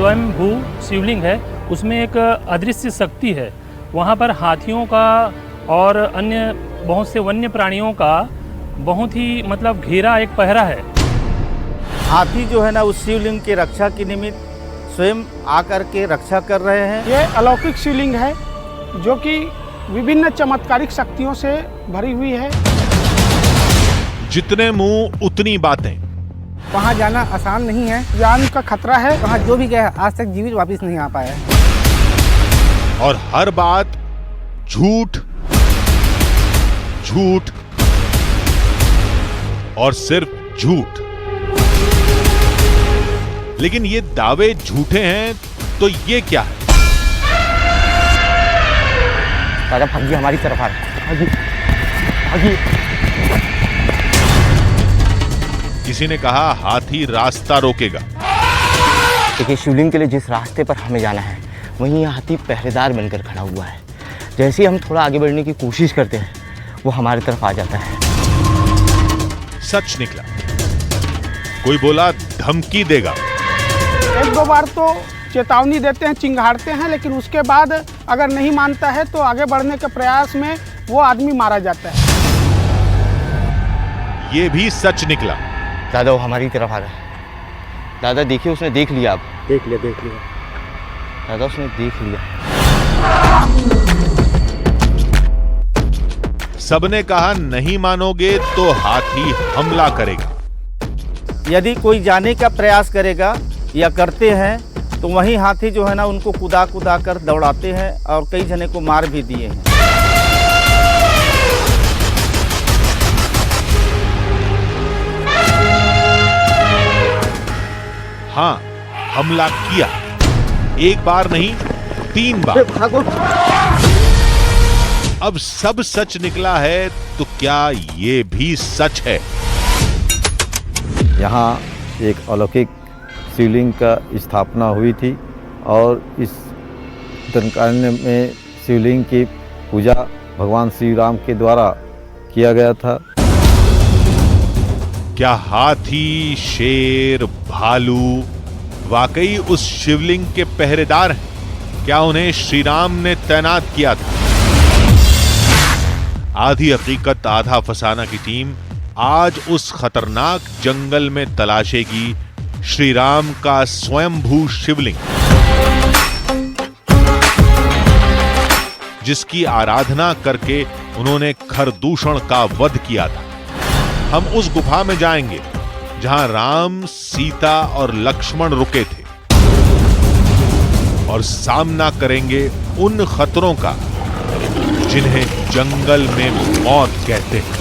स्वयंभू शिवलिंग है, उसमें एक अदृश्य शक्ति है। वहाँ पर हाथियों का और अन्य बहुत से वन्य प्राणियों का बहुत ही मतलब घेरा एक पहरा है। हाथी जो है ना उस शिवलिंग की रक्षा के निमित्त स्वयं आकर के रक्षा कर रहे हैं। ये अलौकिक शिवलिंग है जो कि विभिन्न चमत्कारिक शक्तियों से भरी हुई है। जितने मुंह उतनी बातें। वहाँ जाना आसान नहीं है, जान का खतरा है। वहाँ जो भी गया आज तक जीवित वापस नहीं आ पाया है। और हर बात झूठ झूठ और सिर्फ झूठ। लेकिन ये दावे झूठे हैं तो ये क्या है? दादा भागी हमारी तरफ आ रहा है, भागी। किसी ने कहा हाथी रास्ता रोकेगा। देखिए शिवलिंग के लिए जिस रास्ते पर हमें जाना है वहीं हाथी पहरेदार बनकर खड़ा हुआ है। जैसे ही हम थोड़ा आगे बढ़ने की कोशिश करते हैं वो हमारी तरफ आ जाता है। सच निकला। कोई बोला धमकी देगा। एक दो बार तो चेतावनी देते हैं, चिंगाड़ते हैं, लेकिन उसके बाद अगर नहीं मानता है तो आगे बढ़ने के प्रयास में वो आदमी मारा जाता है। ये भी सच निकला। दादा वो हमारी तरफ आ रहा है। दादा देखिए उसने देख लिया। अब देख लिया दादा उसने देख लिया। सबने कहा नहीं मानोगे तो हाथी हमला करेगा। यदि कोई जाने का प्रयास करेगा या करते हैं तो वहीं हाथी जो है ना उनको कुदा कुदा कर दौड़ाते हैं और कई जने को मार भी दिए हैं। हाँ, हमला किया। एक बार नहीं 3 बार। अब सब सच निकला है तो क्या ये भी सच है? यहाँ एक अलौकिक शिवलिंग का स्थापना हुई थी और इस दंडकारण्य में शिवलिंग की पूजा भगवान श्री राम के द्वारा किया गया था। क्या हाथी, शेर, भालू वाकई उस शिवलिंग के पहरेदार हैं? क्या उन्हें श्री राम ने तैनात किया था? आधी हकीकत आधा फसाना की टीम आज उस खतरनाक जंगल में तलाशेगी श्री राम का स्वयंभू शिवलिंग, जिसकी आराधना करके उन्होंने खरदूषण का वध किया था। हम उस गुफा में जाएंगे जहां राम, सीता और लक्ष्मण रुके थे और सामना करेंगे उन खतरों का जिन्हें जंगल में मौत कहते हैं।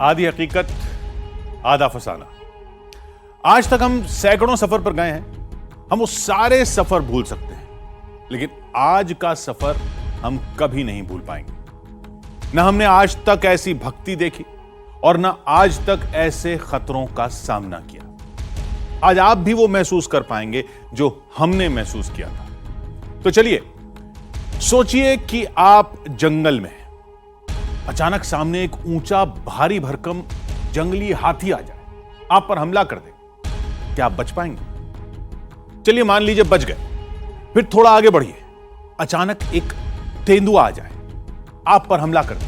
आधी हकीकत आधा फसाना। आज तक हम सैकड़ों सफर पर गए हैं। हम वो सारे सफर भूल सकते हैं, लेकिन आज का सफर हम कभी नहीं भूल पाएंगे। न हमने आज तक ऐसी भक्ति देखी और न आज तक ऐसे खतरों का सामना किया। आज आप भी वो महसूस कर पाएंगे जो हमने महसूस किया था। तो चलिए सोचिए कि आप जंगल में हैं। अचानक सामने एक ऊंचा भारी भरकम जंगली हाथी आ जाए, आप पर हमला कर दे। क्या आप बच पाएंगे? चलिए मान लीजिए बच गए। फिर थोड़ा आगे बढ़िए। अचानक एक तेंदुआ आ जाए, आप पर हमला कर दे।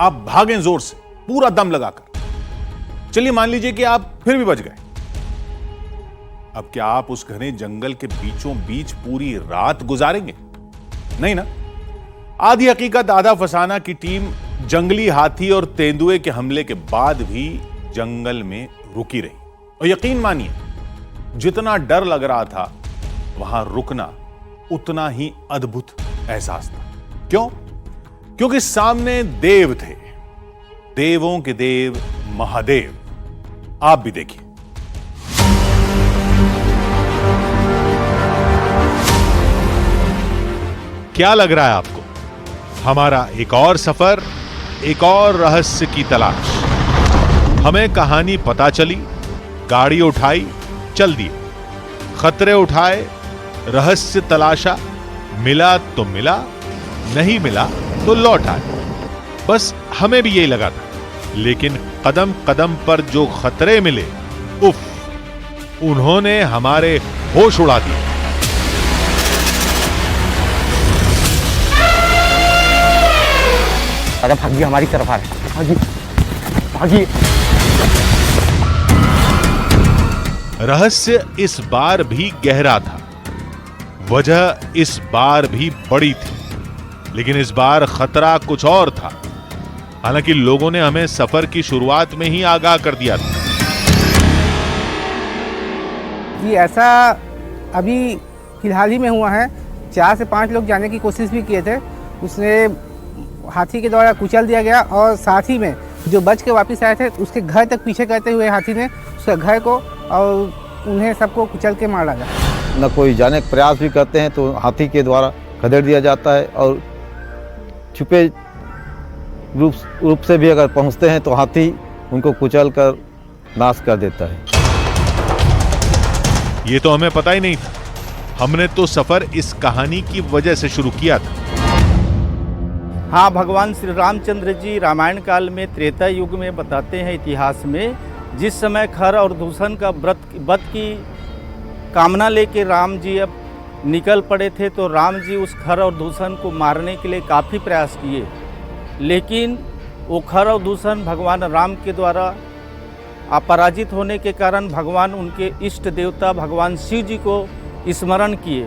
आप भागें जोर से, पूरा दम लगाकर। चलिए मान लीजिए कि आप फिर भी बच गए। अब क्या आप उस घने जंगल के बीचों बीच पूरी रात गुजारेंगे? नहीं ना। आधी हकीकत आधा फसाना की टीम जंगली हाथी और तेंदुए के हमले के बाद भी जंगल में रुकी रही। और यकीन मानिए, जितना डर लग रहा था वहां रुकना उतना ही अद्भुत एहसास था। क्यों? क्योंकि सामने देव थे, देवों के देव महादेव। आप भी देखिए। क्या लग रहा है आपको? हमारा एक और सफर, एक और रहस्य की तलाश। हमें कहानी पता चली, गाड़ी उठाई, चल दिए, खतरे उठाए, रहस्य तलाशा, मिला तो मिला, नहीं मिला तो लौट आए। बस हमें भी यही लगा था, लेकिन कदम कदम पर जो खतरे मिले, उफ, उन्होंने हमारे होश उड़ा दिए। अरे भागिए, हमारी तरफ आ रहे हैं, भागिए भागिए। रहस्य इस बार भी गहरा था, वजह इस बार भी बड़ी थी, लेकिन इस बार खतरा कुछ और था। हालांकि लोगों ने हमें सफर की शुरुआत में ही आगाह कर दिया था। जी ऐसा अभी फिलहाल ही में हुआ है। 4 से 5 लोग जाने की कोशिश भी किए थे, उसने हाथी के द्वारा कुचल दिया गया, और साथ ही में जो बच के वापस आए थे उसके घर तक पीछे करते हुए हाथी ने उसके घर को और उन्हें सबको कुचल के मार डाला। न कोई जाने का प्रयास भी करते हैं तो हाथी के द्वारा खदेड़ दिया जाता है, और छुपे रूप से भी अगर पहुंचते हैं तो हाथी उनको कुचल कर नाश कर देता है। ये तो हमें पता ही नहीं था। हमने तो सफर इस कहानी की वजह से शुरू किया था। हाँ, भगवान श्री रामचंद्र जी रामायण काल में त्रेता युग में बताते हैं इतिहास में, जिस समय खर और दूषण का वध की कामना लेके राम जी अब निकल पड़े थे, तो राम जी उस खर और दूषण को मारने के लिए काफ़ी प्रयास किए, लेकिन वो खर और दूषण भगवान राम के द्वारा अपराजित होने के कारण भगवान उनके इष्ट देवता भगवान शिव जी को स्मरण किए।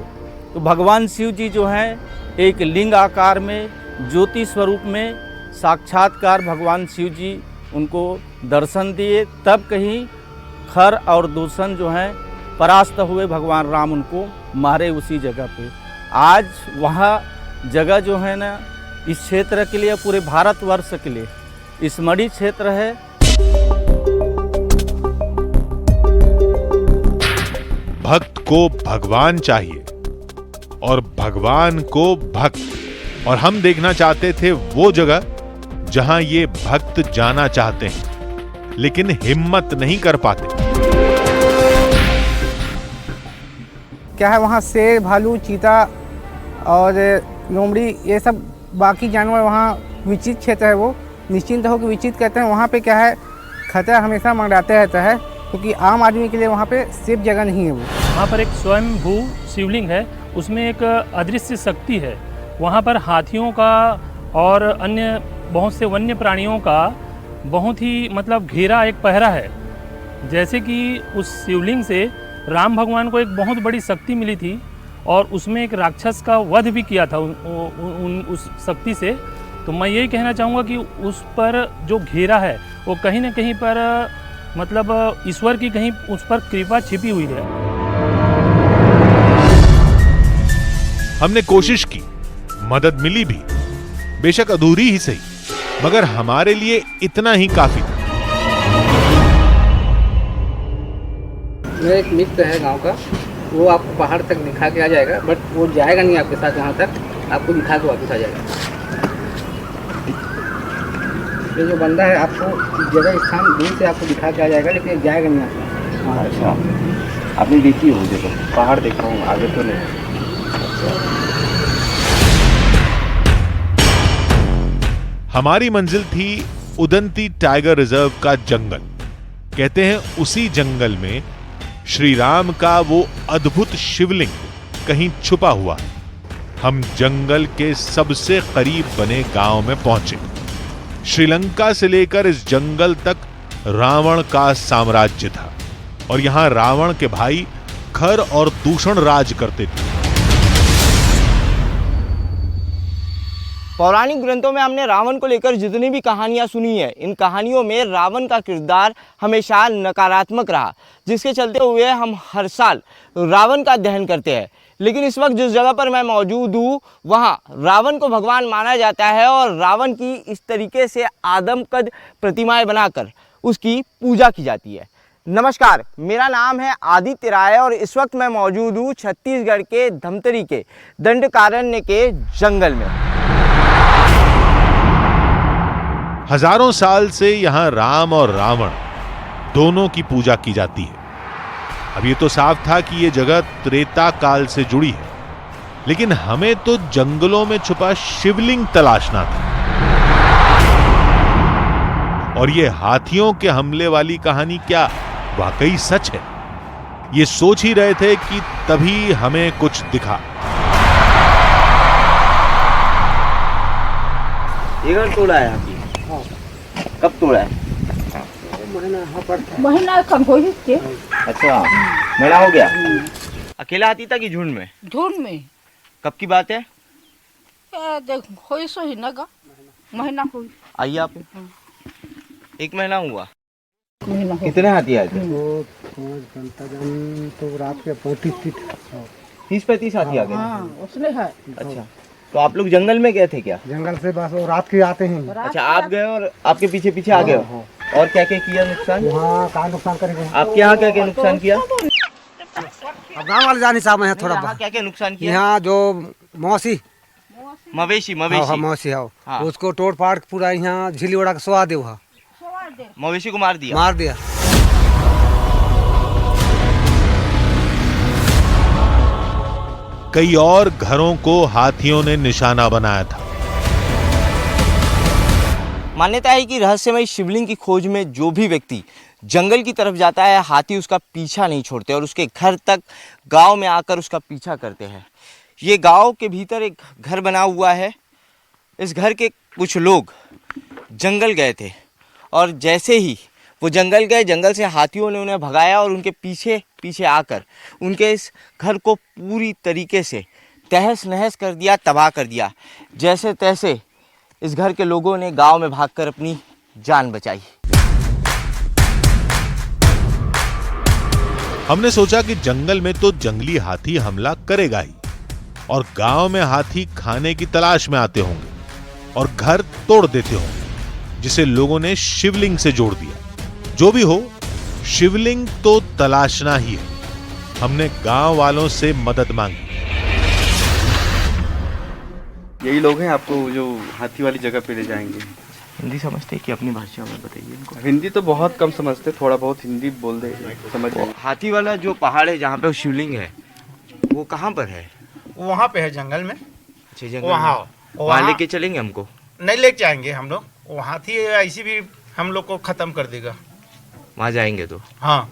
तो भगवान शिव जी जो हैं एक लिंग आकार में ज्योति स्वरूप में साक्षात्कार भगवान शिव जी उनको दर्शन दिए, तब कहीं खर और दूषण जो हैं परास्त हुए, भगवान राम उनको मारे उसी जगह पे। आज वहाँ जगह जो है ना, इस क्षेत्र के लिए, पूरे भारतवर्ष के लिए स्मरणीय क्षेत्र है। भक्त को भगवान चाहिए और भगवान को भक्त, और हम देखना चाहते थे वो जगह जहां ये भक्त जाना चाहते हैं, लेकिन हिम्मत नहीं कर पाते। क्या है वहाँ शेर, भालू, चीता और लोमड़ी, ये सब बाकी जानवर वहाँ विचित क्षेत्र है, वो निश्चिंत होकर विचित कहते हैं। वहाँ पे क्या है, खतरा हमेशा मंडराते रहता है, क्योंकि आम आदमी के लिए वहाँ पे सेफ जगह नहीं है। वो वहाँ पर एक स्वयंभू शिवलिंग है, उसमें एक अदृश्य शक्ति है। वहाँ पर हाथियों का और अन्य बहुत से वन्य प्राणियों का बहुत ही मतलब घेरा एक पहरा है। जैसे कि उस शिवलिंग से राम भगवान को एक बहुत बड़ी शक्ति मिली थी, और उसमें एक राक्षस का वध भी किया था उस शक्ति से। तो मैं यही कहना चाहूँगा कि उस पर जो घेरा है वो कहीं ना कहीं पर मतलब ईश्वर की कहीं उस पर कृपा छिपी हुई है। हमने कोशिश की, मदद मिली भी, बेशक अधूरी ही सही, मगर हमारे लिए इतना ही काफी था। मेरा एक मित्र है गांव का, वो आपको पहाड़ तक दिखा के आ जाएगा, बट वो जाएगा नहीं आपके साथ वहाँ तक, आपको दिखा के वापस आ जाएगा। ये जो बंदा है आपको जगह स्थान दूर से आपको दिखा के आ जाएगा, लेकिन जाएगा नहीं आपको। अच्छा, आपने देखी हो? देखो पहाड़ देख रहा हूँ, आगे तो नहीं। हमारी मंजिल थी उदंती टाइगर रिजर्व का जंगल। कहते हैं उसी जंगल में श्री राम का वो अद्भुत शिवलिंग कहीं छुपा हुआ है। हम जंगल के सबसे करीब बने गांव में पहुंचे। श्रीलंका से लेकर इस जंगल तक रावण का साम्राज्य था, और यहां रावण के भाई खर और दूषण राज करते थे। पौराणिक ग्रंथों में हमने रावण को लेकर जितनी भी कहानियां सुनी है, इन कहानियों में रावण का किरदार हमेशा नकारात्मक रहा, जिसके चलते हुए हम हर साल रावण का दहन करते हैं। लेकिन इस वक्त जिस जगह पर मैं मौजूद हूँ, वहाँ रावण को भगवान माना जाता है, और रावण की इस तरीके से आदमकद प्रतिमाएं बनाकर उसकी पूजा की जाती है। नमस्कार, मेरा नाम है आदित्य राय, और इस वक्त मैं मौजूद हूँ छत्तीसगढ़ के धमतरी के दंडकारण्य के जंगल में। हजारों साल से यहां राम और रावण दोनों की पूजा की जाती है। अब ये तो साफ था कि ये जगह त्रेता काल से जुड़ी है, लेकिन हमें तो जंगलों में छुपा शिवलिंग तलाशना था। और ये हाथियों के हमले वाली कहानी क्या वाकई सच है? ये सोच ही रहे थे कि तभी हमें कुछ दिखा। ये घर तोड़ा है हाथी? कब तोड़ा है? महीना कम हो ही थे। अच्छा, मेला हो गया। अकेला हाथी था कि झुंड में? झुंड में। कब की बात है? देख होई सो ही ना महीना हुई। आइए आप। 1 महीना हुआ। महीना कितने हाथी आए थे? तो रात के 30-35 हाथी आ गए। हाँ, उसने है। अच्छा, तो आप लोग जंगल में गए थे क्या? जंगल से बस वो रात के आते हैं। अच्छा, आप गए और आपके पीछे पीछे आ गए हो। और क्या क्या किया नुकसान? हाँ, कहाँ नुकसान करेंगे? आपके यहाँ क्या क्या नुकसान किया? अब गाँव वाले जाने साहब है थोड़ा। यहाँ क्या क्या नुकसान किया? यहाँ जो मौसी मवेशी मौसी है हाँ। उसको तोड़ फाड़ पूरा यहाँ झिली उड़ा के सोआ दे। मवेशी को मार दिया। कई और घरों को हाथियों ने निशाना बनाया था। मान्यता है कि रहस्यमय शिवलिंग की खोज में जो भी व्यक्ति जंगल की तरफ जाता है, हाथी उसका पीछा नहीं छोड़ते और उसके घर तक गांव में आकर उसका पीछा करते हैं। ये गांव के भीतर एक घर बना हुआ है। इस घर के कुछ लोग जंगल गए थे और जैसे ही वो जंगल गए, जंगल से हाथियों ने उन्हें भगाया और उनके पीछे पीछे आकर उनके इस घर को पूरी तरीके से तहस नहस कर दिया, तबाह कर दिया। जैसे तैसे इस घर के लोगों ने गांव में भागकर अपनी जान बचाई। हमने सोचा कि जंगल में तो जंगली हाथी हमला करेगा ही और गांव में हाथी खाने की तलाश में आते होंगे और घर तोड़ देते होंगे, जिसे लोगों ने शिवलिंग से जोड़ दिया। जो भी हो, शिवलिंग तो तलाशना ही है। हमने गांव वालों से मदद मांगी। यही लोग हैं आपको जो हाथी वाली जगह पे ले जाएंगे। हिंदी समझते कि अपनी भाषा में बताइए इनको। हिंदी तो बहुत कम समझते, थोड़ा बहुत हिंदी बोल दे समझ जाएंगे। हाथी वाला जो पहाड़ है जहाँ पे शिवलिंग है, वो कहाँ पर है? वहाँ पे है जंगल में। अच्छा, जंगल वहाँ लेके चलेंगे हमको? नहीं ले जाएंगे हम लोग। वो हाथी ऐसी भी हम लोग को खत्म कर देगा। वहाँ जाएंगे तो? हाँ,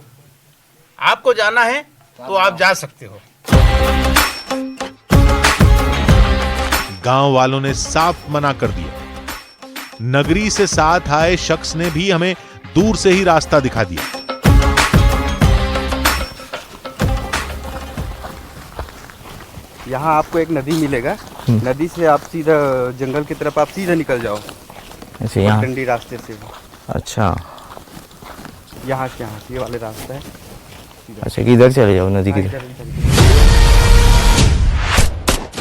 आपको जाना है तो आप जा सकते हो। गांव वालों ने साफ मना कर दिया। नगरी से साथ आए शख्स ने भी हमें दूर से ही रास्ता दिखा दिया। यहाँ आपको एक नदी मिलेगा। नदी से आप सीधा जंगल की तरफ आप सीधा निकल जाओ। ऐसे यहाँ ठंडी रास्ते से। अच्छा, यहाँ से यहाँ ये वाले रास्ता है। अच्छा, किधर चले जाओ? नदी की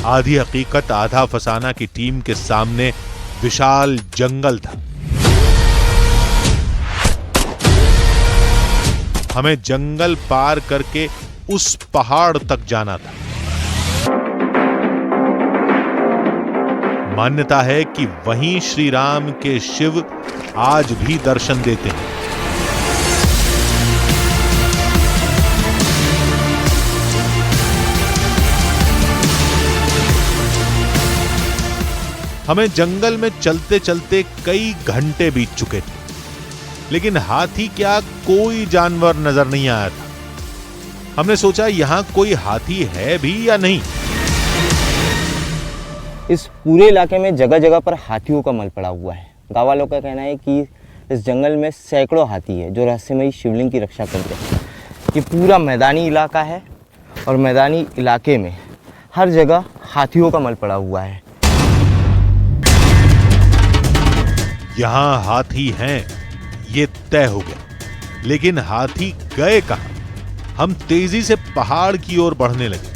आधी हकीकत आधा फसाना की टीम के सामने विशाल जंगल था। हमें जंगल पार करके उस पहाड़ तक जाना था। मान्यता है कि वहीं श्री राम के शिव आज भी दर्शन देते हैं। हमें जंगल में चलते चलते कई घंटे बीत चुके थे, लेकिन हाथी क्या कोई जानवर नजर नहीं आया था। हमने सोचा यहां कोई हाथी है भी या नहीं। इस पूरे इलाके में जगह जगह पर हाथियों का मल पड़ा हुआ है। गाँव वालों का कहना है कि इस जंगल में सैकड़ों हाथी है जो रहस्यमयी शिवलिंग की रक्षा करते हैं। ये पूरा मैदानी इलाका है और मैदानी इलाके में हर जगह हाथियों का मल पड़ा हुआ है। यहां हाथी हैं, ये तय हो गया, लेकिन हाथी गए कहां? हम तेजी से पहाड़ की ओर बढ़ने लगे।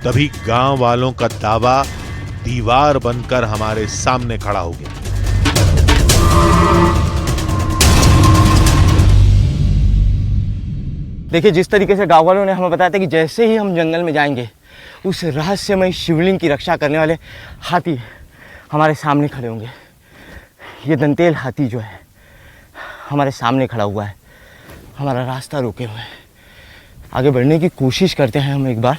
तभी गांव वालों का दावा दीवार बनकर हमारे सामने खड़ा हो गया। देखिए, जिस तरीके से गाँव वालों ने हमें बताया था कि जैसे ही हम जंगल में जाएंगे, उस रहस्यमय शिवलिंग की रक्षा करने वाले हाथी हमारे सामने खड़े होंगे। ये दंतेल हाथी जो है हमारे सामने खड़ा हुआ है, हमारा रास्ता रोके हुए है। आगे बढ़ने की कोशिश करते हैं हम एक बार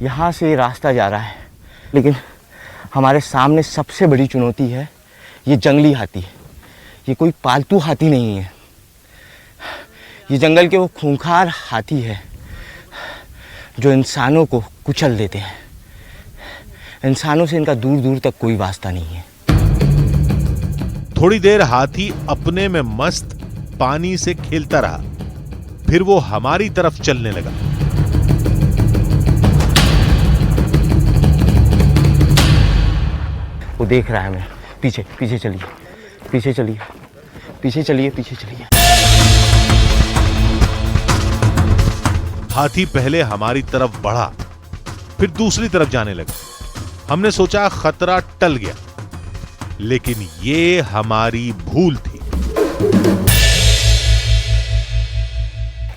यहाँ से रास्ता जा रहा है, लेकिन हमारे सामने सबसे बड़ी चुनौती है ये जंगली हाथी। ये कोई पालतू हाथी नहीं है, ये जंगल के वो खूंखार हाथी है जो इंसानों को कुचल देते हैं। इंसानों से इनका दूर दूर तक कोई वास्ता नहीं है। थोड़ी देर हाथी अपने में मस्त पानी से खेलता रहा, फिर वो हमारी तरफ चलने लगा। वो देख रहा है हमें। पीछे पीछे चलिए, पीछे चलिए, पीछे चलिए, पीछे चलिए। हाथी पहले हमारी तरफ बढ़ा, फिर दूसरी तरफ जाने लगा। हमने सोचा खतरा टल गया, लेकिन ये हमारी भूल थी।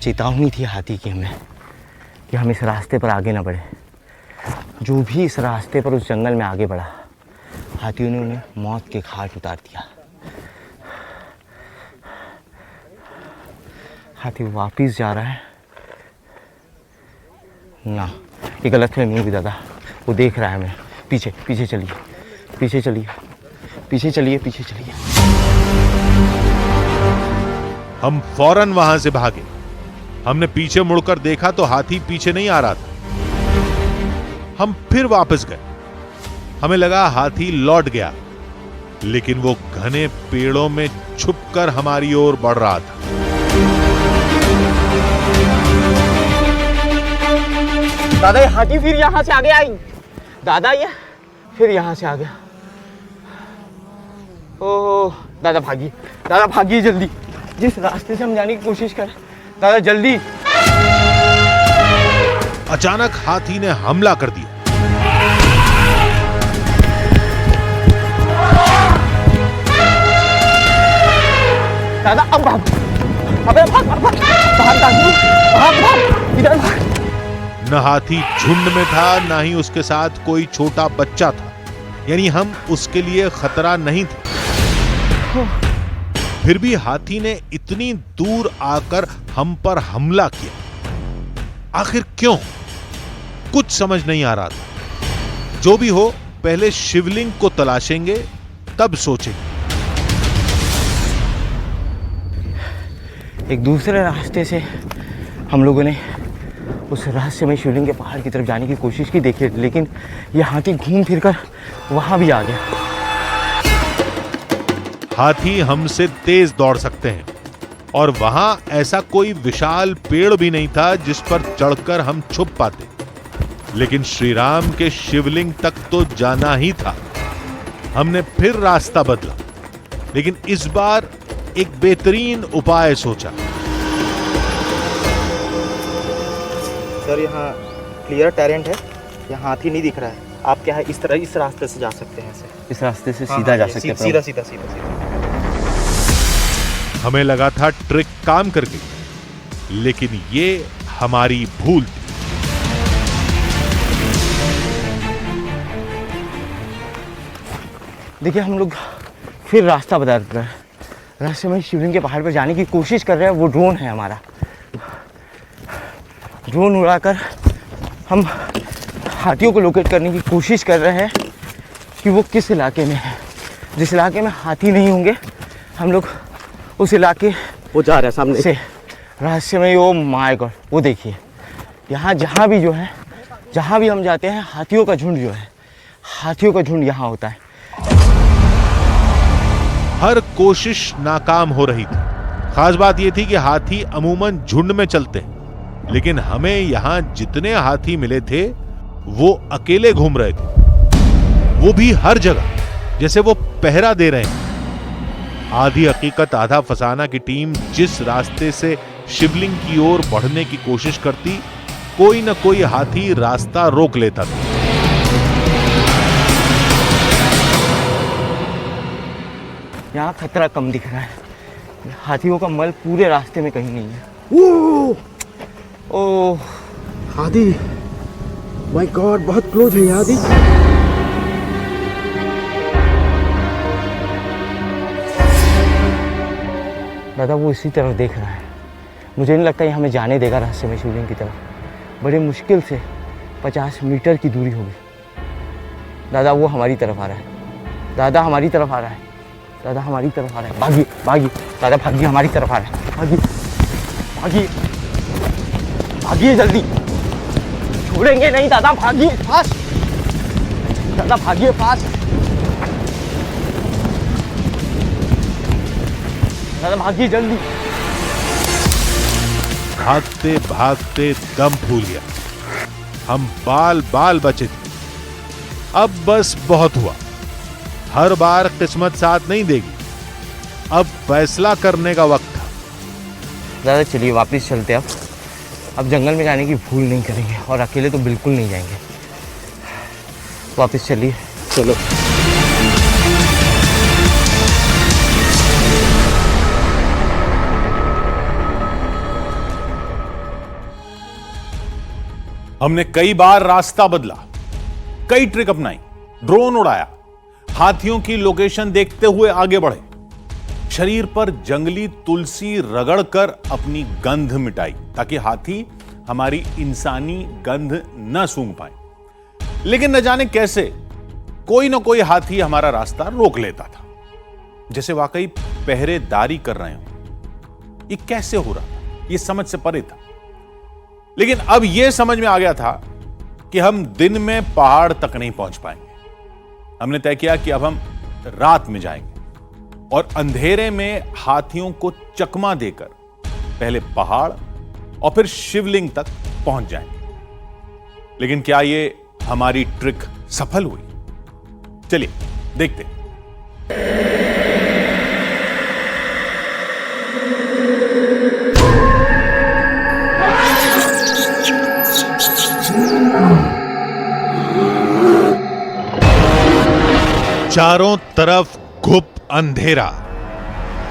चेतावनी थी हाथी की हमें कि हम इस रास्ते पर आगे ना बढ़े। जो भी इस रास्ते पर उस जंगल में आगे बढ़ा, हाथियों ने उन्हें मौत के घाट उतार दिया। हाथी वापिस जा रहा है ना, ये गलतफहमी होगी दादा। वो देख रहा है हमें। पीछे पीछे चलिए, पीछे चलिए, पीछे चलिए, पीछे चलिए। हम फौरन वहां से भागे। हमने पीछे मुड़कर देखा तो हाथी पीछे नहीं आ रहा था। हम फिर वापस गए। हमें लगा हाथी लौट गया, लेकिन वो घने पेड़ों में छुपकर हमारी ओर बढ़ रहा था। दादा ये हाथी फिर यहाँ से आगे आई। दादा ये फिर यहाँ से आ गया। ओह दादा भागिए, दादा भागिए जल्दी। जिस रास्ते से हम जाने की कोशिश कर, दादा जल्दी। अचानक हाथी ने हमला कर दिया। दादा अब भाग, अबे भाग भाग भाग भाग भाग भाग, इधर भाग। न हाथी झुंड में था, ना ही उसके साथ कोई छोटा बच्चा था, यानी हम उसके लिए खतरा नहीं थे। फिर भी हाथी ने इतनी दूर आकर हम पर हमला किया। आखिर क्यों? कुछ समझ नहीं आ रहा था। जो भी हो, पहले शिवलिंग को तलाशेंगे, तब सोचेंगे। एक दूसरे रास्ते से हम लोगों ने उस रहस्यमय शिवलिंग के पहाड़ की तरफ जाने की कोशिश की, देखिए, लेकिन यह हाथी घूम फिरकर वहां भी आ गया। हाथी हमसे तेज दौड़ सकते हैं, और वहां ऐसा कोई विशाल पेड़ भी नहीं था जिस पर चढ़कर हम छुप पाते। लेकिन श्री राम के शिवलिंग तक तो जाना ही था। हमने फिर रास्ता बदला, लेकिन इस बार एक बेहतरीन उपाय सोचा। सर यहाँ क्लियर टेरेंट है, यहाँ हाथी नहीं दिख रहा है। आप क्या है इस तरह इस रास्ते से जा सकते हैं सर। इस रास्ते से सीधा जा सकते हैं। सीधा सीधा सीधा सीधा। हमें लगा था ट्रिक काम कर गई, लेकिन ये हमारी भूल थी। देखिए हम लोग फिर रास्ता बदल रहे हैं। रास्ते में शिवलिंग के पहाड़ पर जाने की कोशिश कर रहे हैं। वो ड्रोन है हमारा। ड्रोन उड़ाकर हम हाथियों को लोकेट करने की कोशिश कर रहे हैं कि वो किस इलाके में है। जिस इलाके में हाथी नहीं होंगे, हम लोग उस इलाके वो जा रहा है सामने से रहस्यमय। ओ माय गॉड, वो देखिए, यहाँ जहाँ भी जो है, जहाँ भी हम जाते हैं, हाथियों का झुंड जो है, हाथियों का झुंड यहाँ होता है। हर कोशिश नाकाम हो रही थी। खास बात यह थी कि हाथी अमूमन झुंड में चलते हैं, लेकिन हमें यहां जितने हाथी मिले थे वो अकेले घूम रहे थे, वो भी हर जगह, जैसे वो पहरा दे रहे हैं। आधी हकीकत आधा फसाना की टीम जिस रास्ते से शिवलिंग की ओर बढ़ने की कोशिश करती, कोई न कोई हाथी रास्ता रोक लेता था। यहाँ खतरा कम दिख रहा है। हाथियों का मल पूरे रास्ते में कहीं नहीं है। ओह हाथी, माय गॉड, बहुत क्लोज है हाथी। दादा वो इसी तरफ देख रहा है। मुझे नहीं लगता ये हमें जाने देगा रास्ते में शिवलिंग की तरफ। बड़े मुश्किल से 50 मीटर की दूरी होगी। दादा वो हमारी तरफ आ रहा है, दादा हमारी तरफ आ रहा है, दादा हमारी तरफ आ रहा है। भागिए भागिए दादा, भागिए, हमारी तरफ आ रहा है। भागिए भागिए भागिए, जल्दी, छोड़ेंगे नहीं दादा, भागिए फास्ट, दादा भागिए फास्ट, दादा भागिए जल्दी। भागते भागते दम फूल गया। हम बाल बाल बचे थे। अब बस बहुत हुआ। हर बार किस्मत साथ नहीं देगी, अब फैसला करने का वक्त था। दादा चलिए वापस चलते हैं। अब जंगल में जाने की भूल नहीं करेंगे और अकेले तो बिल्कुल नहीं जाएंगे। वापस चलिए, चलो। हमने कई बार रास्ता बदला, कई ट्रिक अपनाई, ड्रोन उड़ाया, हाथियों की लोकेशन देखते हुए आगे बढ़े, शरीर पर जंगली तुलसी रगड़कर अपनी गंध मिटाई ताकि हाथी हमारी इंसानी गंध न सूंघ पाए। लेकिन न जाने कैसे कोई ना कोई हाथी हमारा रास्ता रोक लेता था, जैसे वाकई पहरेदारी कर रहे हो। ये कैसे हो रहा था, ये समझ से परे था। लेकिन अब यह समझ में आ गया था कि हम दिन में पहाड़ तक नहीं पहुंच पाएंगे। हमने तय किया कि अब हम रात में जाएंगे और अंधेरे में हाथियों को चकमा देकर पहले पहाड़ और फिर शिवलिंग तक पहुंच जाएंगे। लेकिन क्या ये हमारी ट्रिक सफल हुई? चलिए देखते हैं। चारों तरफ घुप अंधेरा,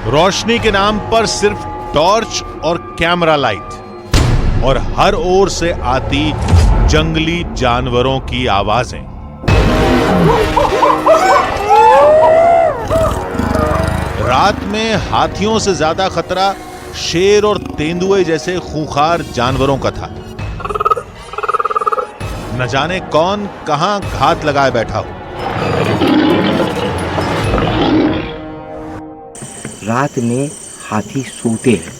रोशनी के नाम पर सिर्फ टॉर्च और कैमरा लाइट, और हर ओर से आती जंगली जानवरों की आवाजें। रात में हाथियों से ज्यादा खतरा शेर और तेंदुए जैसे खूंखार जानवरों का था। न जाने कौन कहां घात लगाए बैठा हो। रात में हाथी सोते हैं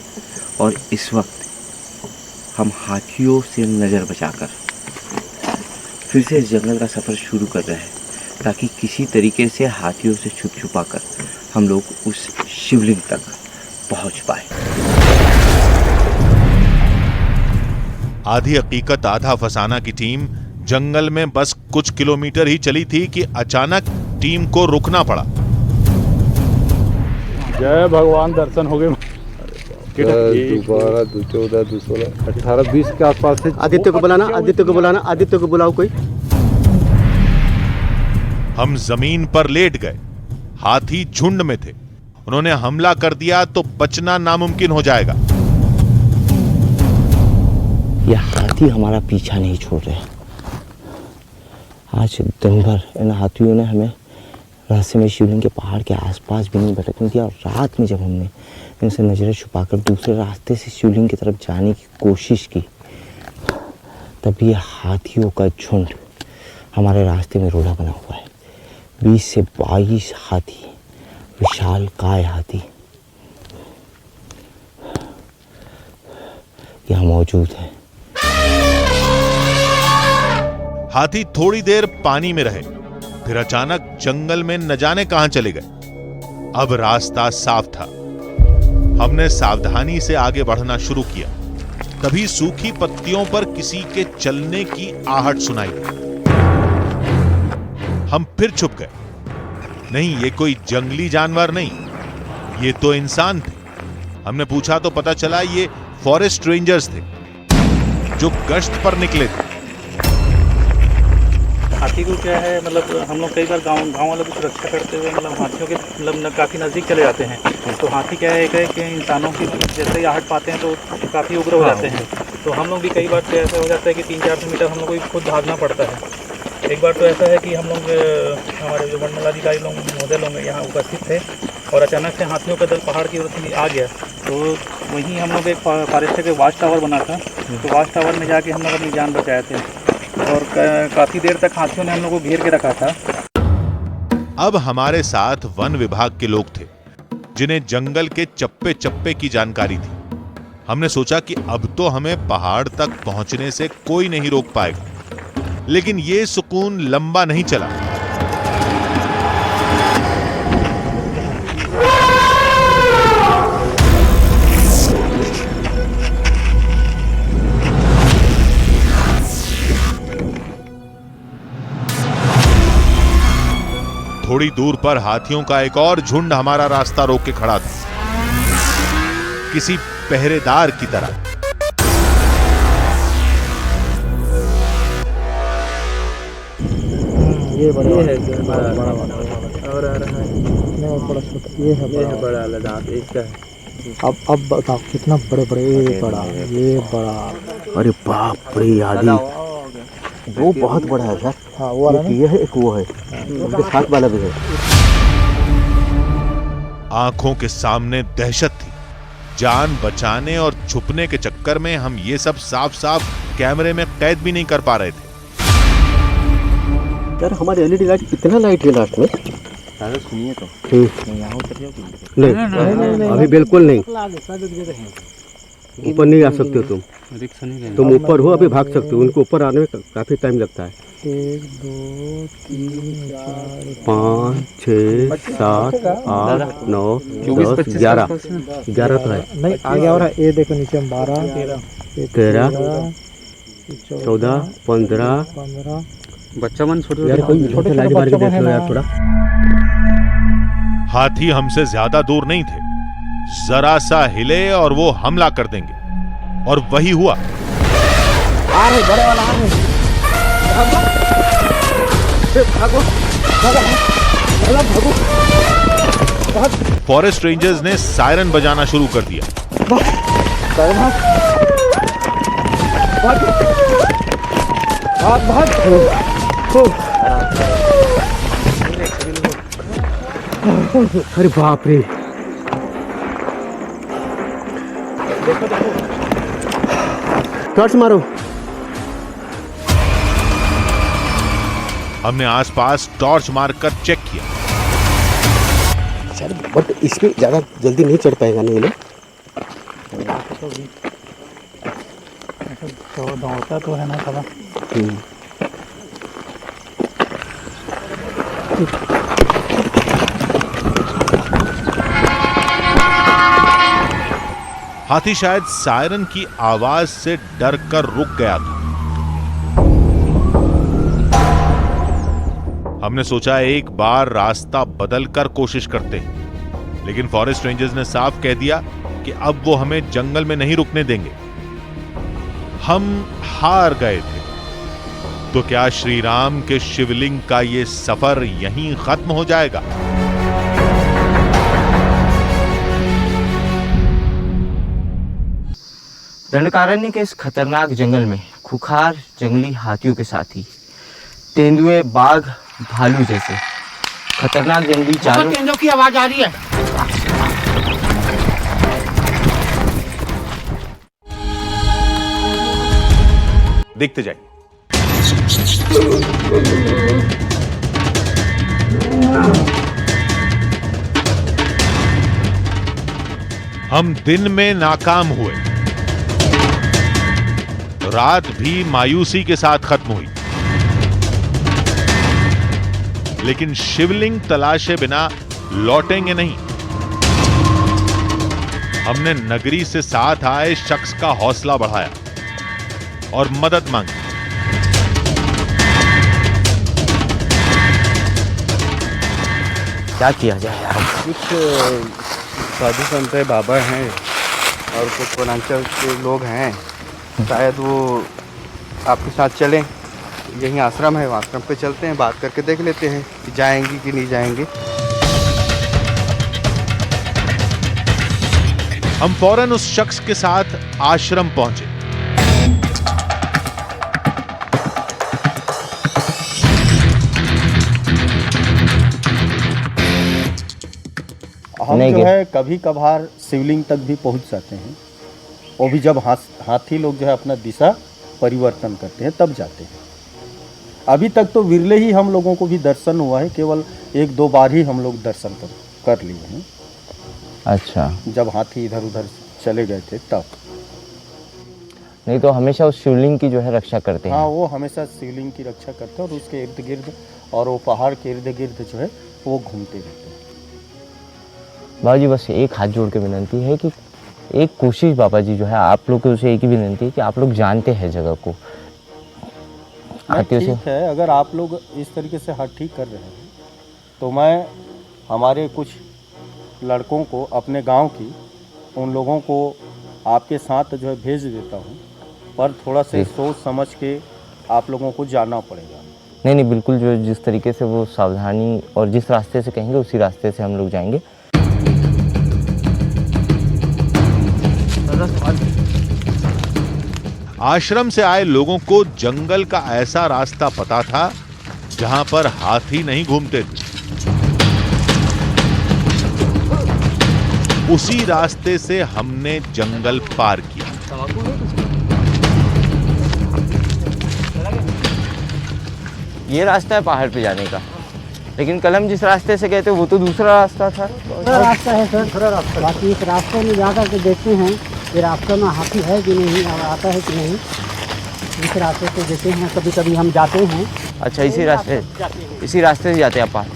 और इस वक्त हम हाथियों से नज़र बचाकर फिर से इस जंगल का सफ़र शुरू कर रहे हैं, ताकि किसी तरीके से हाथियों से छुप छुपा कर हम लोग उस शिवलिंग तक पहुंच पाए। आधी हकीकत आधा फसाना की टीम जंगल में बस कुछ किलोमीटर ही चली थी कि अचानक टीम को रुकना पड़ा। जय भगवान, दर्शन हो गए। 12, 14, 16, 18, 20 के आसपास से। आदित्य को बुलाना, आदित्य को बुलाना, आदित्य को बुलाओ कोई। हम जमीन पर लेट गए। हाथी झुंड में थे। उन्होंने हमला कर दिया तो बचना नामुमकिन हो जाएगा। यह हाथी हमारा पीछा नहीं छोड़ रहे। आज दिन भर इन हाथियों ने हमें रास्ते में शिवलिंग के पहाड़ के आसपास भी नहीं भटकने दिया, और रात में जब हमने इनसे नजरें छुपाकर दूसरे रास्ते से शिवलिंग की तरफ जाने की कोशिश की, तभी हाथियों का झुंड हमारे रास्ते में रोड़ा बना हुआ है। 20 से 22 हाथी, विशाल काय हाथी यहाँ मौजूद है। हाथी थोड़ी देर पानी में रहे, फिर अचानक जंगल में न जाने कहां चले गए। अब रास्ता साफ था। हमने सावधानी से आगे बढ़ना शुरू किया। तभी सूखी पत्तियों पर किसी के चलने की आहट सुनाई दी। हम फिर छुप गए। नहीं, ये कोई जंगली जानवर नहीं, ये तो इंसान थे। हमने पूछा तो पता चला ये फॉरेस्ट रेंजर्स थे जो गश्त पर निकले थे। हाथी को क्या है, मतलब हम लोग कई बार गांव वालों की सुरक्षा करते हुए मतलब हाथियों के मतलब काफ़ी नज़दीक चले जाते हैं। तो हाथी क्या है कि इंसानों की जैसे ही आहट पाते हैं तो काफ़ी उग्र हो जाते हैं। तो हम लोग भी कई बार तो ऐसा हो जाता है कि 300-400 मीटर हम लोग को खुद भागना पड़ता है। एक बार तो ऐसा है कि हम लोग हमारे जो मंडलाधिकारी लोग महोदय लोग यहाँ उपस्थित थे और अचानक से हाथियों का दल पहाड़ की ओर से आ गया। तो वहीं हम लोग एक फॉरेस्ट के वाच टावर बना था, तो वाच टावर में जाके हम लोग अपनी जान बचाए थे। और काफ़ी देर तक हाथियों ने हम लोग को घेर के रखा था। अब हमारे साथ वन विभाग के लोग थे जिन्हें जंगल के चप्पे चप्पे की जानकारी थी। हमने सोचा कि अब तो हमें पहाड़ तक पहुंचने से कोई नहीं रोक पाएगा, लेकिन यह सुकून लंबा नहीं चला। थोड़ी दूर पर हाथियों का एक और झुंड हमारा रास्ता रोक के खड़ा था, किसी पहरेदार की तरह। ये बड़ा है, बड़ा और आ रहा है नहीं बड़ा छोटा, ये है बड़ा लद्दाख इसका है। अब बताओ कितना बड़े बड़े, ये बड़ा अरे बाप रे आदि, वो बहुत बड़ा है सर। हाँ वो वाला ये है, एक वो है, उसके साथ वाला भी है। आंखों के सामने दहशत थी। जान बचाने और छुपने के चक्कर में हम ये सब साफ साफ कैमरे में कैद भी नहीं कर पा रहे थे। यार हमारे एलईडी लाइट कितना लाइट है लास्ट में? दादा सुनिए तो यहाँ उतर जाओ। नहीं अभी बिल्कुल नहीं, ऊपर नहीं आ सकते हो तुम ऊपर हो, अभी भाग सकते हो। उनको ऊपर आने में काफी टाइम लगता है। 1 2 3 4 5 6 7 8 9 10 11 तो है नहीं, आगे और है। ये देखो नीचे 12 13 14 15 बच्चा मन छोटे लाइट मार के देख लो यार थोड़ा। हाथी हमसे ज्यादा दूर नहीं थे, जरा सा हिले और वो हमला कर देंगे, और वही हुआ। आ रहे बड़े वाला, आ रहे भागो भागो भागो। फॉरेस्ट रेंजर्स ने सायरन बजाना शुरू कर दिया। अरे बाप रे, टॉर्च मारो। हमने आसपास टॉर्च मारकर चेक किया। सर बट इसमें ज्यादा जल्दी नहीं चढ़ पाएगा नहीं लोग। तो दौड़ता तो है ना थोड़ा। हाथी शायद सायरन की आवाज से डर कर रुक गया था। हमने सोचा एक बार रास्ता बदलकर कोशिश करते हैं, लेकिन फॉरेस्ट रेंजर्स ने साफ कह दिया कि अब वो हमें जंगल में नहीं रुकने देंगे। हम हार गए थे। तो क्या श्री राम के शिवलिंग का ये सफर यहीं खत्म हो जाएगा? दंडकारण्य के इस खतरनाक जंगल में खुखार जंगली हाथियों के साथ ही तेंदुए, बाघ, भालू जैसे खतरनाक जंगली जानवर। तेंदुओं की आवाज आ रही है। देखते जाइए। हम दिन में नाकाम हुए, रात भी मायूसी के साथ खत्म हुई, लेकिन शिवलिंग तलाशे बिना लौटेंगे नहीं। हमने नगरी से साथ आए शख्स का हौसला बढ़ाया और मदद मांगी। क्या किया जाए यार? कुछ साधु संत बाबा हैं और कुछ वनांचल के लोग हैं, शायद वो आपके साथ चलें। यहीं आश्रम है, आश्रम पे चलते हैं, बात करके देख लेते हैं कि जाएंगे कि नहीं जाएंगे। हम फौरन उस शख्स के साथ आश्रम पहुंचे। हम जो है कभी कभार शिवलिंग तक भी पहुंच जाते हैं, वो भी जब हाथी लोग जो है अपना दिशा परिवर्तन करते हैं तब जाते हैं। अभी तक तो विरले ही हम लोगों को भी दर्शन हुआ है, केवल 1-2 बार ही हम लोग दर्शन कर लिए हैं। अच्छा, जब हाथी इधर उधर चले गए थे तब। नहीं तो हमेशा उस शिवलिंग की जो है रक्षा करते हैं। हाँ, वो हमेशा शिवलिंग की रक्षा करते हैं और उसके इर्द गिर्द और वो पहाड़ के इर्द गिर्द जो है वो घूमते रहते हैं। बाबा जी बस एक हाथ जोड़ के विनंती है कि एक कोशिश बाबा जी जो है आप लोग से एक ही विनंती है कि आप लोग जानते हैं जगह को। ठीक है, अगर आप लोग इस तरीके से हाथ ठीक कर रहे हैं तो मैं हमारे कुछ लड़कों को अपने गांव की उन लोगों को आपके साथ जो है भेज देता हूं, पर थोड़ा से सोच समझ के आप लोगों को जाना पड़ेगा। नहीं नहीं, बिल्कुल जो जिस तरीके से वो सावधानी और जिस रास्ते से कहेंगे उसी रास्ते से हम लोग जाएंगे। आश्रम से आए लोगों को जंगल का ऐसा रास्ता पता था जहां पर हाथी नहीं घूमते थे। उसी रास्ते से हमने जंगल पार किया। ये रास्ता है पहाड़ पे जाने का, लेकिन कल हम जिस रास्ते से गए थे वो तो दूसरा रास्ता था। दूसरा रास्ता है सर, दूसरा रास्ता। बाकी इस रास्ते में जा कर के देखते हैं ये रास्ते में हाथी है कि नहीं, आता है कि नहीं। इस रास्ते से देते हैं, कभी कभी हम जाते हैं। अच्छा, इसी रास्ते से जाते हैं आप पार।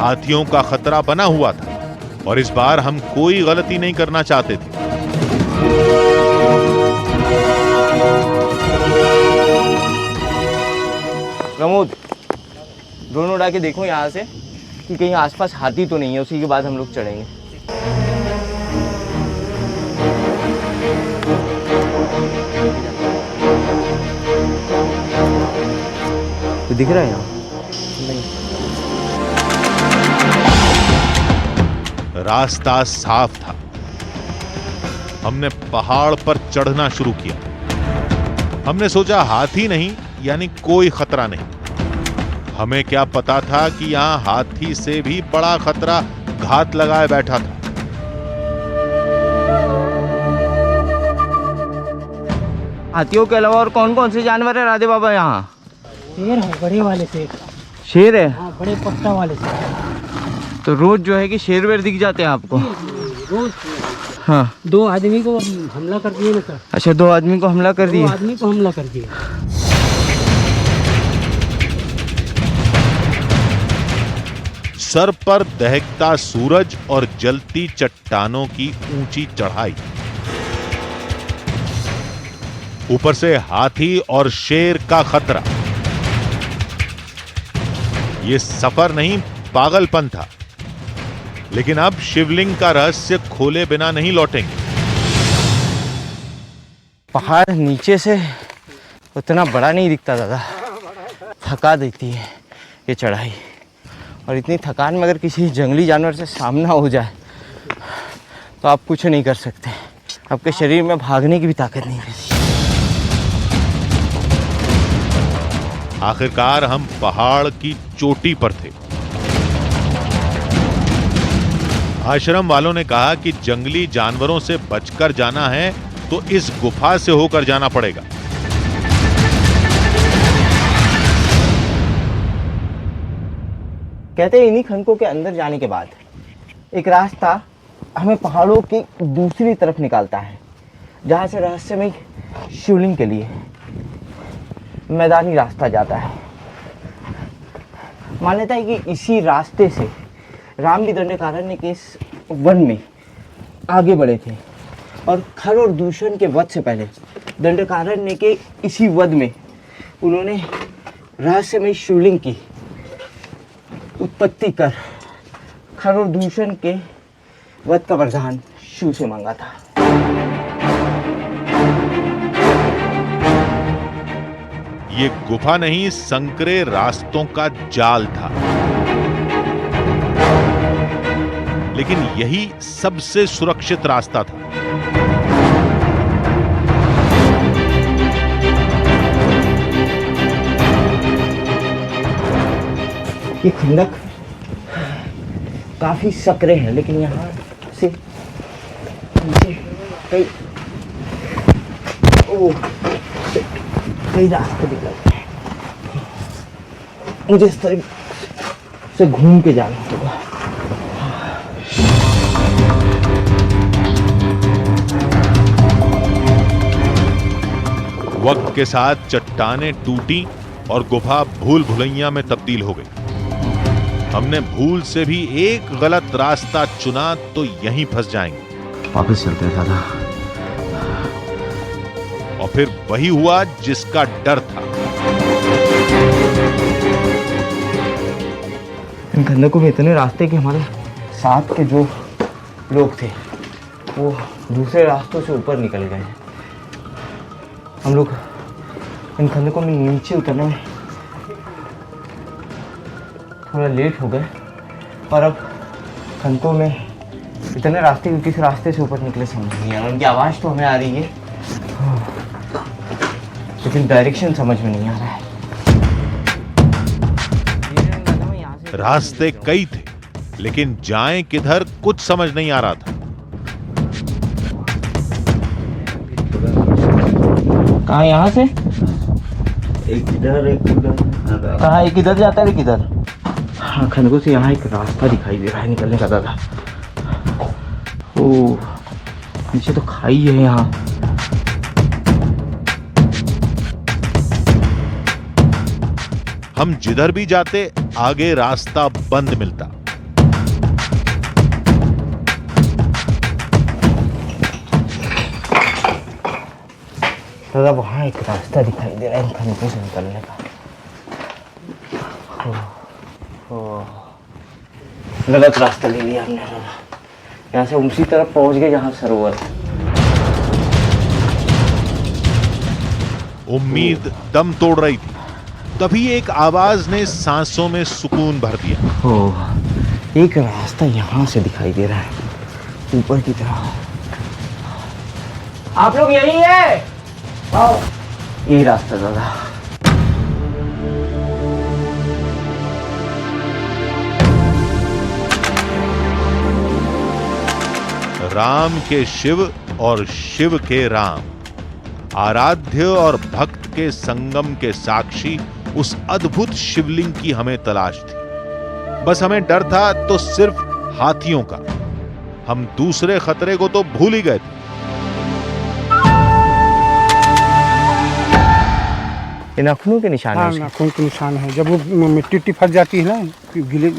हाथियों का खतरा बना हुआ था और इस बार हम कोई गलती नहीं करना चाहते थे। प्रमोद, ड्रोन उड़ा के देखो यहाँ से कि कहीं आसपास हाथी तो नहीं है, उसी के बाद हम लोग चढ़ेंगे। तो दिख रहा है यहाँ? नहीं। रास्ता साफ था। हमने पहाड़ पर चढ़ना शुरू किया। हमने सोचा हाथी नहीं, यानी कोई खतरा नहीं। हमें क्या पता था कि यहां हाथी से भी बड़ा खतरा घात लगाए बैठा था। हाथियों के अलावा और कौन कौन से जानवर है राधे बाबा यहाँ? शेर है, बड़े वाले शेर। शेर है? हाँ, बड़े पत्ता वाले शेर। तो रोज जो है कि शेर वेर दिख जाते हैं आपको? रोज। हाँ, 2 आदमी को हमला कर दिए ना सर। अच्छा, 2 आदमी को हमला कर दिए? 2 आदमी को हमला कर दिया। सर पर दहकता सूरज और जलती चट्टानों की ऊंची चढ़ाई, ऊपर से हाथी और शेर का खतरा। यह सफर नहीं, पागलपन था। लेकिन अब शिवलिंग का रहस्य खोले बिना नहीं लौटेंगे। पहाड़ नीचे से उतना बड़ा नहीं दिखता दादा, थका देती है ये चढ़ाई। और इतनी थकान में अगर किसी जंगली जानवर से सामना हो जाए तो आप कुछ नहीं कर सकते। आपके शरीर में भागने की भी ताकत नहीं रहती। आखिरकार हम पहाड़ की चोटी पर थे। आश्रम वालों ने कहा कि जंगली जानवरों से बचकर जाना है तो इस गुफा से होकर जाना पड़ेगा। कहते हैं इन्हीं खंडकों के अंदर जाने के बाद एक रास्ता हमें पहाड़ों की दूसरी तरफ निकालता है, जहाँ से रहस्यमय शिवलिंग के लिए मैदानी रास्ता जाता है। मान्यता है कि इसी रास्ते से राम भी दंडकारण्य के इस वन में आगे बढ़े थे और खर और दूषण के वध से पहले दंडकारण्य के इसी वध में उन्होंने रहस्यमय शिवलिंग की उत्पत्ति कर खर और दूषण के वध का वरदान शिव से मांगा था। ये गुफा नहीं, संकरे रास्तों का जाल था, लेकिन यही सबसे सुरक्षित रास्ता था। ये खंडक काफी सकरे हैं, लेकिन यहाँ से नीचे कई रास्ते दिख रहे हैं। मुझे इस तरह से घूम के जाना होगा। वक्त के साथ चट्टानें टूटी और गुफा भूल भुलैया में तब्दील हो गई। हमने भूल से भी एक गलत रास्ता चुना तो यहीं फंस जाएंगे। वापस चलते हैं दादा। और फिर वही हुआ जिसका डर था। इन खंडकों में इतने रास्ते कि हमारे साथ के जो लोग थे वो दूसरे रास्तों से ऊपर निकल गए हैं। हम लोग इन खंडकों में नीचे उतरने में थोड़ा लेट हो गए और अब खंडकों में इतने रास्ते किस रास्ते से ऊपर निकले समझ नहीं आ रहा। उनकी आवाज़ तो हमें आ रही है लेकिन डायरेक्शन समझ में नहीं आ रहा है। रास्ते कई थे लेकिन जाएं किधर कुछ समझ नहीं आ रहा था। कहाँ यहाँ से? एक इधर एक उधर। कहाँ एक इधर जाता है एक इधर? हाँ खंडकों से यहाँ एक रास्ता दिखाई दे रहा है निकलने का दादा। ओह नीचे तो खाई है यहाँ। हम जिधर भी जाते आगे रास्ता बंद मिलता। दादा वहाँ एक रास्ता दिखाई दे रहा है इन खंडकों से निकलने का। गलत रास्ता ले लिया हमने दादा। यहाँ से उसी तरफ पहुँच गए जहाँ सरोवर है। उम्मीद दम तोड़ रही थी तभी एक आवाज ने सांसों में सुकून भर दिया। ओह एक रास्ता यहाँ से दिखाई दे रहा है ऊपर की तरफ। आप लोग यही है? यही रास्ता दादा। राम के शिव और शिव के राम, आराध्य और भक्त के संगम के साक्षी उस अद्भुत शिवलिंग की हमें तलाश थी। बस हमें डर था तो सिर्फ हाथियों का। हम दूसरे खतरे को तो भूल ही गए थे। ये नाखूनों के निशान है। हाँ नाखून के निशान है। जब वो मिट्टी फंस जाती है ना गीली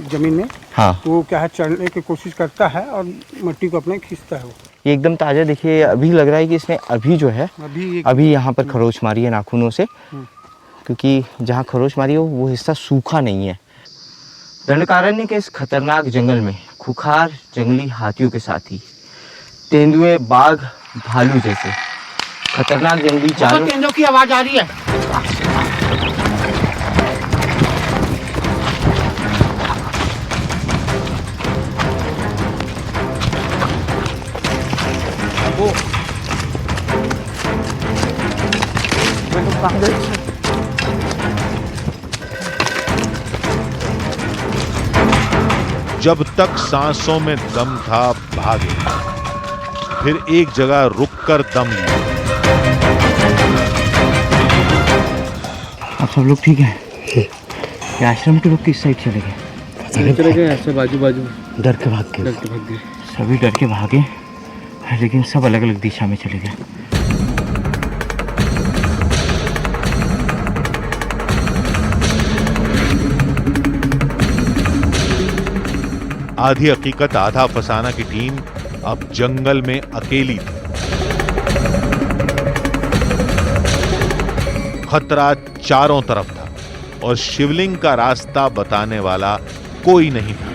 जमीन में, हाँ तो वो क्या है चढ़ने की कोशिश करता है और मिट्टी को अपने खींचता है। वो ये एकदम ताज़ा देखिए। अभी लग रहा है कि इसने अभी जो है अभी यहाँ पर खरोच मारी है नाखूनों से, क्योंकि जहाँ खरोच मारी हो वो हिस्सा सूखा नहीं है। दंडकारण्य के इस खतरनाक जंगल में खुखार जंगली हाथियों के साथी तेंदुए, बाघ, भालू जैसे खतरनाक जंगली जानवर। तेंदुओं की आवाज आ रही है। जब तक सांसों में दम था भागे, फिर एक जगह रुककर दम लिया। आप सब लोग ठीक हैं? आश्रम के लोग किस साइड चले गए? चले गए ऐसे बाजू बाजू डर के भाग गए। सभी डर के भागे लेकिन सब अलग अलग दिशा में चले गए। आधी हकीकत आधा फसाना की टीम अब जंगल में अकेली थी। खतरा चारों तरफ था और शिवलिंग का रास्ता बताने वाला कोई नहीं था।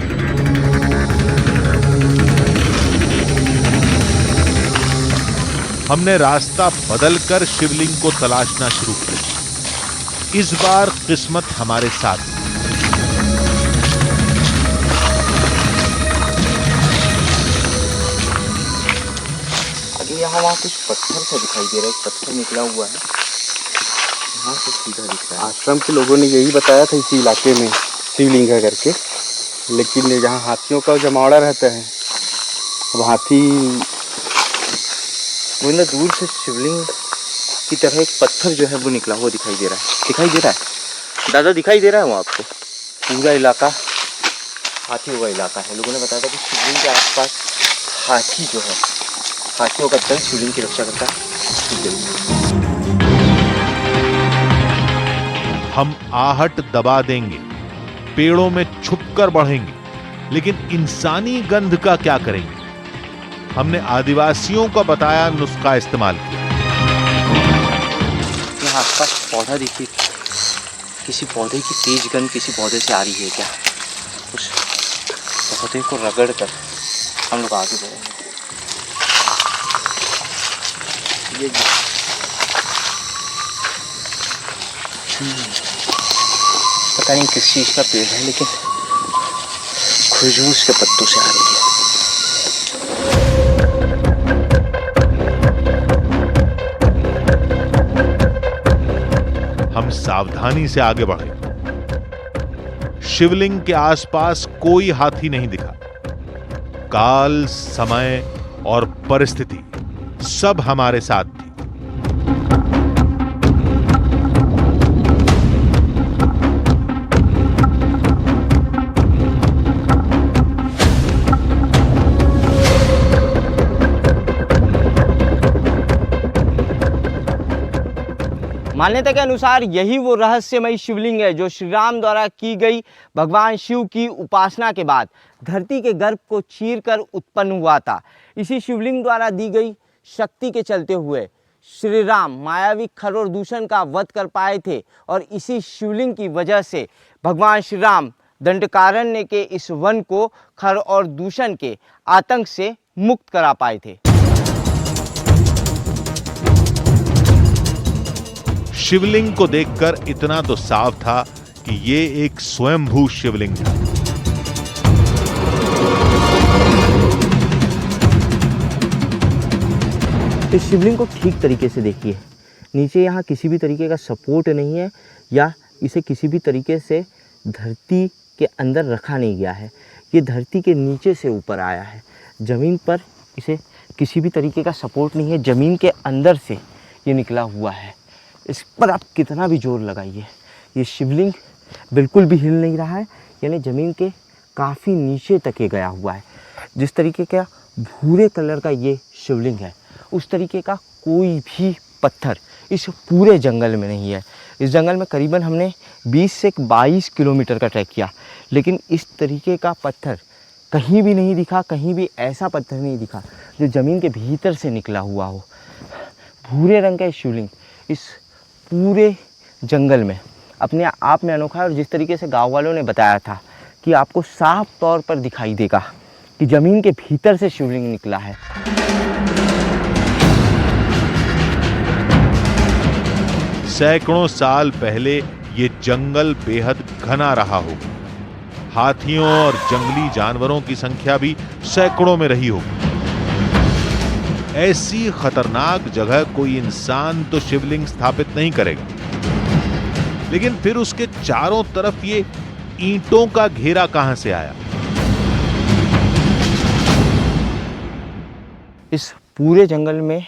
हमने रास्ता बदलकर शिवलिंग को तलाशना शुरू किया। इस बार किस्मत हमारे साथ थी। यहाँ वहाँ कुछ पत्थर सा दिखाई दे रहा है। एक पत्थर निकला हुआ है यहाँ से सीधा दिख रहा है। आश्रम के लोगों ने यही बताया था इसी इलाके में शिवलिंग है करके, लेकिन यहाँ हाथियों का जमावड़ा रहता है। अब हाथी गोविंदा दूर से शिवलिंग की तरह एक पत्थर जो है वो निकला हुआ दिखाई दे रहा है। दिखाई दे रहा है दादा, दिखाई दे रहा है वो आपको? पूरा इलाका हाथियों का इलाका है। लोगों ने बताया था कि शिवलिंग के आसपास हाथी जो है, हाथियों का दल शिवलिंग की रक्षा करता है। हम आहट दबा देंगे, पेड़ों में छुपकर बढ़ेंगे, लेकिन इंसानी गंध का क्या करेंगे? हमने आदिवासियों का बताया नुस्खा इस्तेमाल किया। यहाँ आसपास पौधा देखिए, किसी पौधे की तेज गंध किसी पौधे से आ रही है क्या? उस पौधे को रगड़ कर हम लोग आगे बढ़ेंगे। ये पता नहीं किस चीज का पेड़ है, लेकिन खुशबू उसके पत्तों से आ रही है। हम सावधानी से आगे बढ़े। शिवलिंग के आसपास कोई हाथी नहीं दिखा। काल, समय और परिस्थिति सब हमारे साथ थी। मान्यता के अनुसार यही वो रहस्यमयी शिवलिंग है जो श्री राम द्वारा की गई भगवान शिव की उपासना के बाद धरती के गर्भ को चीरकर उत्पन्न हुआ था। इसी शिवलिंग द्वारा दी गई शक्ति के चलते हुए श्री राम मायावी खर और दूषण का वध कर पाए थे, और इसी शिवलिंग की वजह से भगवान श्री राम दंडकारण्य के इस वन को खर और दूषण के आतंक से मुक्त करा पाए थे। शिवलिंग को देखकर इतना तो साफ था कि ये एक स्वयंभू शिवलिंग था। इस शिवलिंग को ठीक तरीके से देखिए। नीचे यहाँ किसी भी तरीके का सपोर्ट नहीं है, या इसे किसी भी तरीके से धरती के अंदर रखा नहीं गया है। ये धरती के नीचे से ऊपर आया है। ज़मीन पर इसे किसी भी तरीके का सपोर्ट नहीं है। ज़मीन के अंदर से ये निकला हुआ है। इस पर आप कितना भी जोर लगाइए, ये शिवलिंग बिल्कुल भी हिल नहीं रहा है, यानी ज़मीन के काफ़ी नीचे तक ये गया हुआ है। जिस तरीके का भूरे कलर का ये शिवलिंग है, उस तरीके का कोई भी पत्थर इस पूरे जंगल में नहीं है। इस जंगल में करीबन हमने 20 से 22 किलोमीटर का ट्रैक किया, लेकिन इस तरीके का पत्थर कहीं भी नहीं दिखा। कहीं भी ऐसा पत्थर नहीं दिखा जो ज़मीन के भीतर से निकला हुआ हो। भूरे रंग का शिवलिंग इस पूरे जंगल में अपने आप में अनोखा है। और जिस तरीके से गांव वालों ने बताया था कि आपको साफ तौर पर दिखाई देगा कि ज़मीन के भीतर से शिवलिंग निकला है। सैकड़ों साल पहले ये जंगल बेहद घना रहा होगा। हाथियों और जंगली जानवरों की संख्या भी सैकड़ों में रही होगी। ऐसी खतरनाक जगह कोई इंसान तो शिवलिंग स्थापित नहीं करेगा, लेकिन फिर उसके चारों तरफ ये ईंटों का घेरा कहां से आया? इस पूरे जंगल में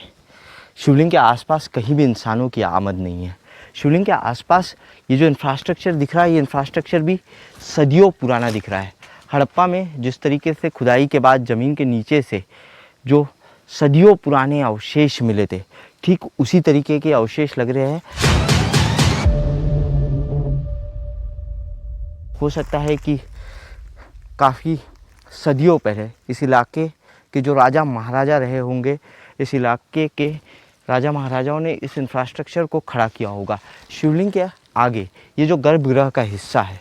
शिवलिंग के आसपास कहीं भी इंसानों की आमद नहीं है। शिवलिंग के आसपास ये जो इंफ्रास्ट्रक्चर दिख रहा है, ये इंफ्रास्ट्रक्चर भी सदियों पुराना दिख रहा है। हड़प्पा में जिस तरीके से खुदाई के बाद ज़मीन के नीचे से जो सदियों पुराने अवशेष मिले थे, ठीक उसी तरीके के अवशेष लग रहे हैं। हो सकता है कि काफ़ी सदियों पहले इस इलाके के जो राजा महाराजा रहे होंगे, इस इलाके के राजा महाराजाओं ने इस इंफ्रास्ट्रक्चर को खड़ा किया होगा। शिवलिंग के आगे ये जो गर्भगृह का हिस्सा है,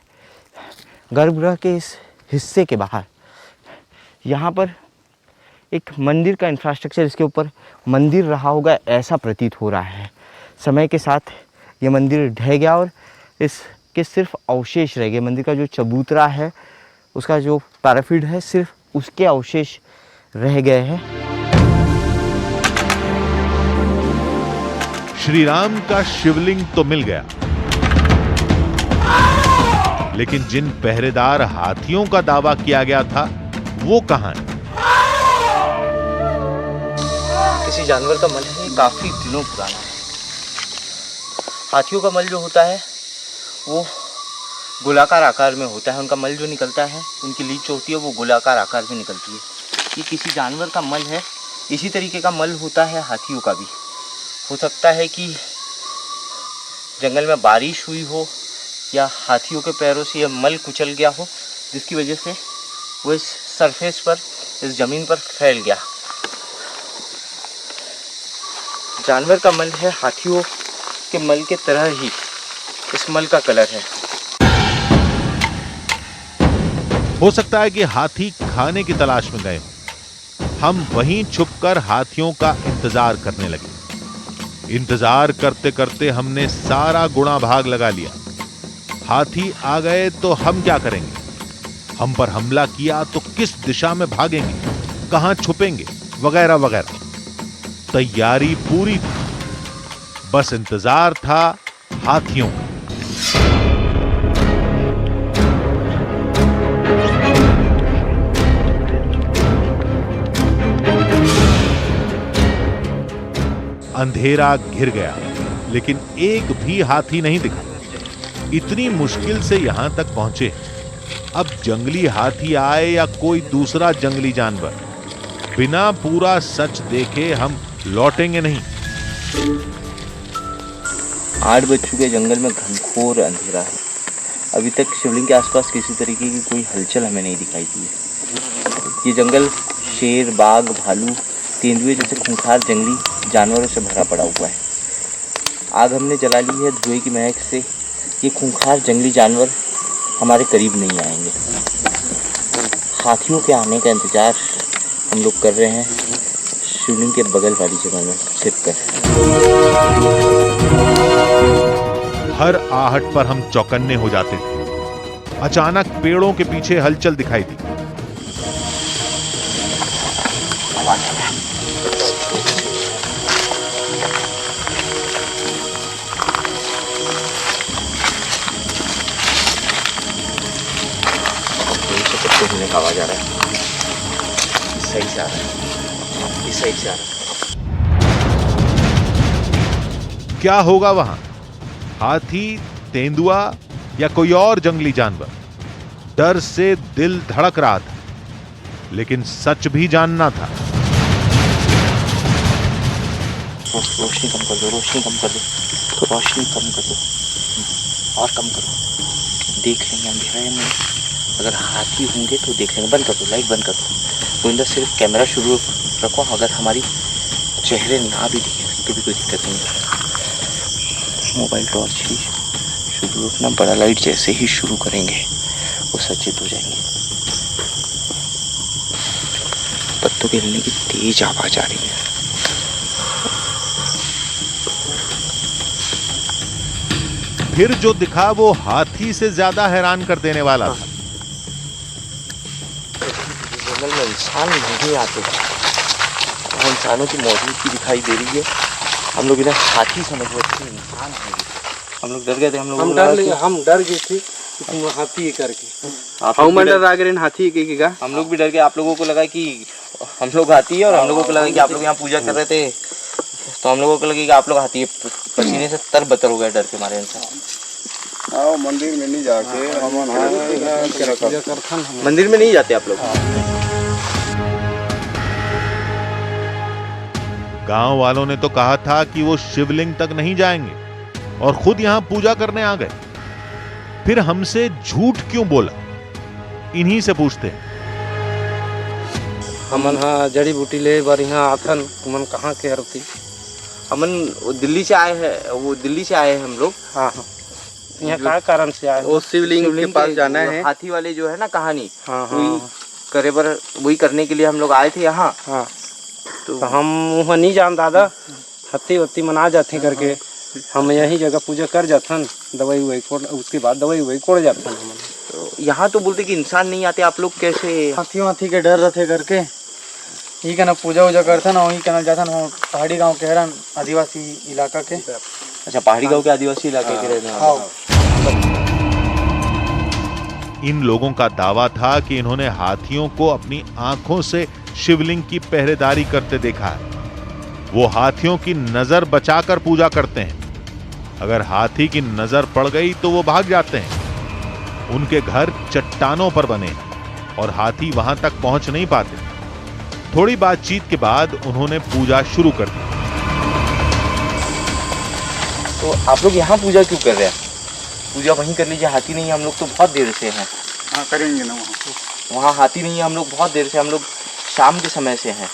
गर्भगृह के इस हिस्से के बाहर यहाँ पर एक मंदिर का इंफ्रास्ट्रक्चर, इसके ऊपर मंदिर रहा होगा ऐसा प्रतीत हो रहा है। समय के साथ ये मंदिर ढह गया और इसके सिर्फ अवशेष रह गए। मंदिर का जो चबूतरा है, उसका जो पैराफिड है, सिर्फ उसके अवशेष रह गए हैं। श्री राम का शिवलिंग तो मिल गया, लेकिन जिन पहरेदार हाथियों का दावा किया गया था वो कहां है? किसी जानवर का मल है, काफ़ी दिनों पुराना है। हाथियों का मल जो होता है वो गोलाकार आकार में होता है। उनका मल जो निकलता है, उनकी लीच होती है वो गोलाकार आकार में निकलती है। ये किसी जानवर का मल है। इसी तरीके का मल होता है हाथियों का भी। हो सकता है कि जंगल में बारिश हुई हो या हाथियों के पैरों से यह मल कुचल गया हो, जिसकी वजह से वो इस सरफेस पर, इस ज़मीन पर फैल गया। जानवर का मल है, हाथियों के मल के तरह ही इस मल का कलर है। हो सकता है कि हाथी खाने की तलाश में गए हों। हम वहीं छुपकर हाथियों का इंतजार करने लगे। इंतजार करते करते हमने सारा गुणा भाग लगा लिया। हाथी आ गए तो हम क्या करेंगे? हम पर हमला किया तो किस दिशा में भागेंगे, कहां छुपेंगे, वगैरह वगैरह। तैयारी पूरी थी, बस इंतजार था हाथियों का। अंधेरा घिर गया, लेकिन एक भी हाथी नहीं दिखा। इतनी मुश्किल से यहां तक पहुंचे। अब जंगली हाथी आए या कोई दूसरा जंगली जानवर, बिना पूरा सच देखे हम लौटेंगे नहीं। 8 बज चुके, जंगल में घनघोर अंधेरा है। अभी तक शिवलिंग के आसपास किसी तरीके की कोई हलचल हमें नहीं दिखाई दी है। ये जंगल शेर, बाघ, भालू, तेंदुए जैसे खूंखार जंगली जानवरों से भरा पड़ा हुआ है। आग हमने जला ली है, धुएं की महक से ये खूंखार जंगली जानवर हमारे करीब नहीं आएंगे। हाथियों के आने का इंतजार हम लोग कर रहे हैं शिवलिंग के बगल वाली जगह में छिपकर। हर आहट पर हम चौकन्ने हो जाते थे। अचानक पेड़ों के पीछे हलचल दिखाई दी। हिलने का आवाज आ रहा है। इस साइड से आ रहा है, इस साइड से आ रहा है। क्या होगा वहां? हाथी, तेंदुआ या कोई और जंगली जानवर? डर से दिल धड़क रहा था, लेकिन सच भी जानना था। रोशनी कम कर दो, रोशनी कम कर दो, रोशनी कम कर दो और कम करो। देख लेंगे अंधेरे में, अगर हाथी होंगे तो देख लेंगे। बंद कर दो, लाइट बंद कर दो। गोविंदा सिर्फ कैमरा शुरू रखो, अगर हमारी चेहरे ना भी दिखे तो भी कोई दिक्कत नहीं है। मोबाइल टॉर्च ही शुरू रखना, बड़ा लाइट जैसे ही शुरू करेंगे वो सचेत हो जाएंगे। पत्तों के हिलने की तेज आवाज आ रही है। फिर जो दिखा वो हाथी से ज्यादा हैरान कर देने वाला था। जंगल में इंसान नहीं आते, इंसानों की मौजूदगी दिखाई दे रही है। हम लोग इधर हाथी समझ रहे थे, इंसान है। हम लोग डर गए थे। हम डर गए थे तुम हाथी करके। हम लोग भी डर गए। आप लोगों को लगा कि हम लोग हाथी है और हम लोगों को लगा कि आप लोग यहाँ पूजा कर रहे थे, तो हम लोगों को लगे कि आप लोग हाथी है। पसीने से तरबतर हो गए डर के मारे इंसान। आओ मंदिर में नहीं जाके मंदिर में नहीं जाते आप लोग? गांव वालों ने तो कहा था कि वो शिवलिंग तक नहीं जाएंगे और खुद यहां पूजा करने आ गए। फिर हमसे झूठ क्यों बोला? इन्हीं से पूछते हैं। हमन जड़ी बूटी ले बार यहाँ आथन, तुमन कहाँ के हरती? हमन दिल्ली से आए हैं, वो दिल्ली से आए हैं हम लोग। हाँ हाँ, यहाँ क्या कारण से आए? वो शिवलिंग के पास जाना है। हाथी वाले जो है ना कहानी, वही करने के लिए हम लोग आए थे यहाँ। हाँ, तो हम वहाँ नहीं जान दादा, हत्ती वत्ती मना जाते करके हम यही जगह पूजा कर जाथन, दवाई वही उसके बाद दवाई वही कोड़ जाथन। हम तो यहाँ तो बोलते कि इंसान नहीं आते, आप लोग कैसे? हाथी के डर रहते करके ही कहना पूजा वूजा करते ना, वही कहना जाता ना। पहाड़ी गांव के हरन, आदिवासी इलाका के। अच्छा, पहाड़ी गांव के आदिवासी इलाके के रहने वाले। इन लोगों का दावा था कि इन्होंने हाथियों को अपनी आंखों से शिवलिंग की पहरेदारी करते देखा है। वो हाथियों की नजर बचाकर पूजा करते हैं। अगर हाथी की नजर पड़ गई तो वो भाग जाते हैं। उनके घर चट्टानों पर बने हैं और हाथी वहां तक पहुंच नहीं पाते। थोड़ी बातचीत के बाद उन्होंने पूजा शुरू कर दी। तो आप लोग यहाँ पूजा क्यों कर रहे हैं? पूजा वहीं कर लीजिए, हाथी नहीं है, हम लोग तो बहुत देर से हैं। हाँ करेंगे ना वहाँ हाथी नहीं है, हम लोग बहुत देर से, हम लोग शाम के समय से हैं।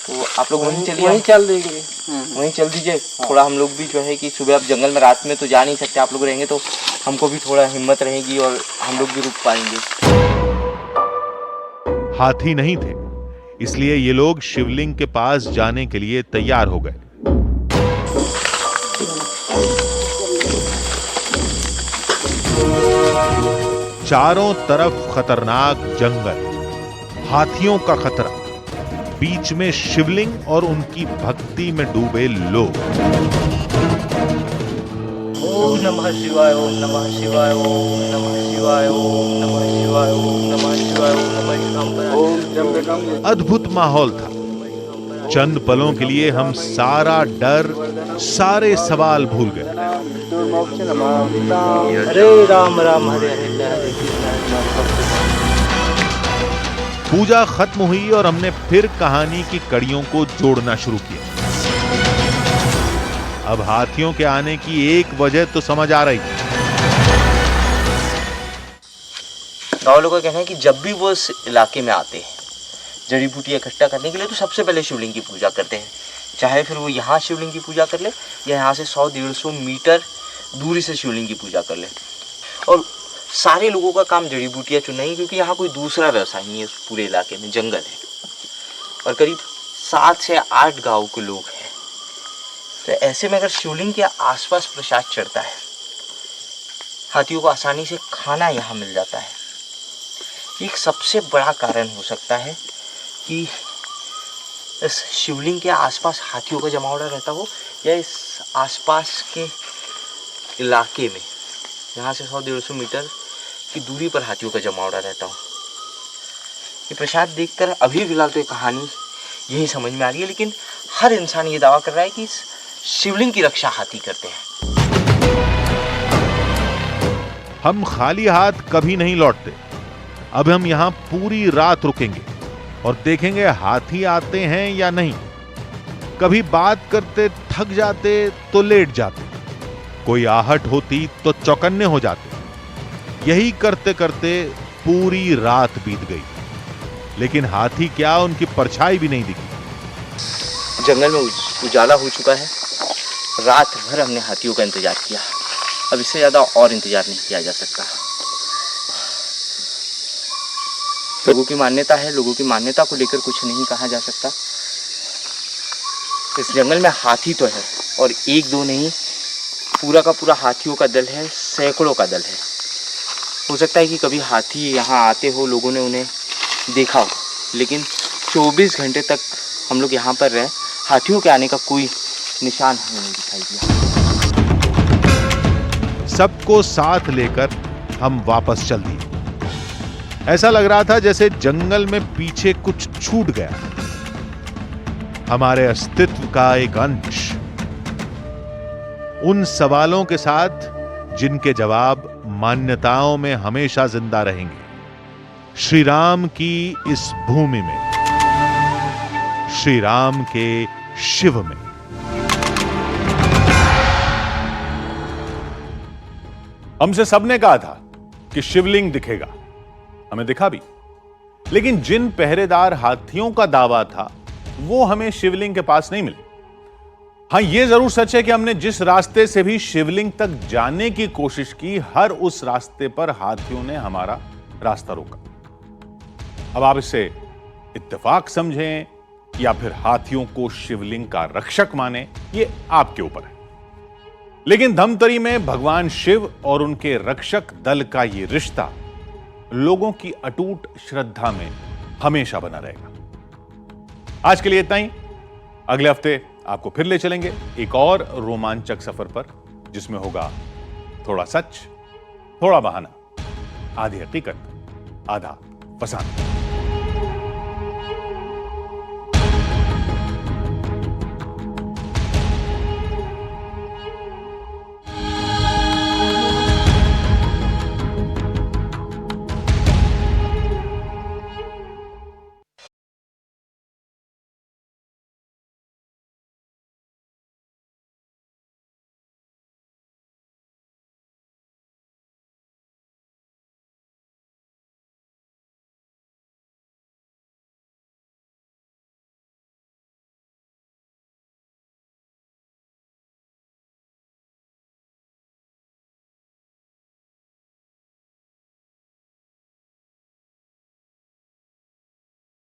तो आप लोग वहीं चलिए, वहीं चल देंगे, वहीं चल दीजिए। थोड़ा हम लोग भी जो है कि सुबह, अब जंगल में रात में तो जा नहीं सकते, आप लोग रहेंगे तो हमको भी थोड़ा हिम्मत रहेगी और हम लोग भी रुक पाएंगे। हाथी नहीं थे, इसलिए ये लोग शिवलिंग के पास जाने के लिए तैयार हो गए। चारों तरफ खतरनाक जंगल, हाथियों का खतरा, बीच में शिवलिंग और उनकी भक्ति में डूबे लोग। ओम नमः शिवाय, ओम नमः शिवाय, ओम नमः शिवाय, ओम नमः शिवाय, ओम नमः शिवाय, ओम नमः शिवाय। अद्भुत माहौल था। चंद पलों के लिए हम सारा डर, सारे सवाल भूल गए। हरे राम राम हरे हरे हरे कृष्ण। पूजा खत्म हुई और हमने फिर कहानी की कड़ियों को जोड़ना शुरू किया। अब हाथियों के आने की एक वजह तो समझ आ रही थी। गाँव लोगों का कहना है कि जब भी वो इस इलाके में आते हैं जड़ी बूटी इकट्ठा करने के लिए, तो सबसे पहले शिवलिंग की पूजा करते हैं। चाहे फिर वो यहाँ शिवलिंग की पूजा कर ले या यहाँ से 100-150 मीटर दूरी से शिवलिंग की पूजा कर ले। और सारे लोगों का काम जड़ी बूटियाँ चुनना ही, क्योंकि यहाँ कोई दूसरा व्यवसाय नहीं है। उस पूरे इलाके में जंगल है और करीब 7 से 8 गाँव के लोग हैं। तो ऐसे में अगर शिवलिंग के आसपास प्रसाद चढ़ता है, हाथियों को आसानी से खाना यहाँ मिल जाता है। एक सबसे बड़ा कारण हो सकता है कि इस शिवलिंग के आसपास हाथियों का जमावड़ा रहता हो, या इस आसपास के इलाके में यहाँ से 100-150 मीटर की दूरी पर हाथियों का जमावड़ा रहता हो। ये प्रसाद देखकर अभी फिलहाल तो ये कहानी यही समझ में आ रही है, लेकिन हर इंसान ये दावा कर रहा है कि इस शिवलिंग की रक्षा हाथी करते हैं। हम खाली हाथ कभी नहीं लौटते। अब हम यहाँ पूरी रात रुकेंगे और देखेंगे हाथी आते हैं या नहीं। कभी बात करते थक जाते तो लेट जाते, कोई आहट होती तो चौकन्ने हो जाते। यही करते करते पूरी रात बीत गई, लेकिन हाथी क्या, उनकी परछाई भी नहीं दिखी। जंगल में उजाला हो चुका है। रात भर हमने हाथियों का इंतजार किया, अब इससे ज़्यादा और इंतजार नहीं किया जा सकता। लोगों की मान्यता है, लोगों की मान्यता को लेकर कुछ नहीं कहा जा सकता। इस जंगल में हाथी तो है, और 1-2 नहीं, पूरा का पूरा हाथियों का दल है, सैकड़ों का दल है। हो सकता है कि कभी हाथी यहाँ आते हो, लोगों ने उन्हें देखा हो, लेकिन 24 घंटे तक हम लोग यहाँ पर रहे, हाथियों के आने का कोई निशान हमें नहीं दिखाई दिया। सबको साथ लेकर हम वापस चल दिए। ऐसा लग रहा था जैसे जंगल में पीछे कुछ छूट गया, हमारे अस्तित्व का एक अंश। उन सवालों के साथ जिनके जवाब मान्यताओं में हमेशा जिंदा रहेंगे। श्री राम की इस भूमि में, श्री राम के शिव में। हमसे सबने कहा था कि शिवलिंग दिखेगा, हमें दिखा भी, लेकिन जिन पहरेदार हाथियों का दावा था वो हमें शिवलिंग के पास नहीं मिले। हां, यह जरूर सच है कि हमने जिस रास्ते से भी शिवलिंग तक जाने की कोशिश की, हर उस रास्ते पर हाथियों ने हमारा रास्ता रोका। अब आप इसे इत्तेफाक समझें या फिर हाथियों को शिवलिंग का रक्षक माने, ये आपके ऊपर है। लेकिन धमतरी में भगवान शिव और उनके रक्षक दल का ये रिश्ता लोगों की अटूट श्रद्धा में हमेशा बना रहेगा। आज के लिए इतना ही। अगले हफ्ते आपको फिर ले चलेंगे एक और रोमांचक सफर पर, जिसमें होगा थोड़ा सच, थोड़ा बहाना, आधी हकीकत, आधा फसाना।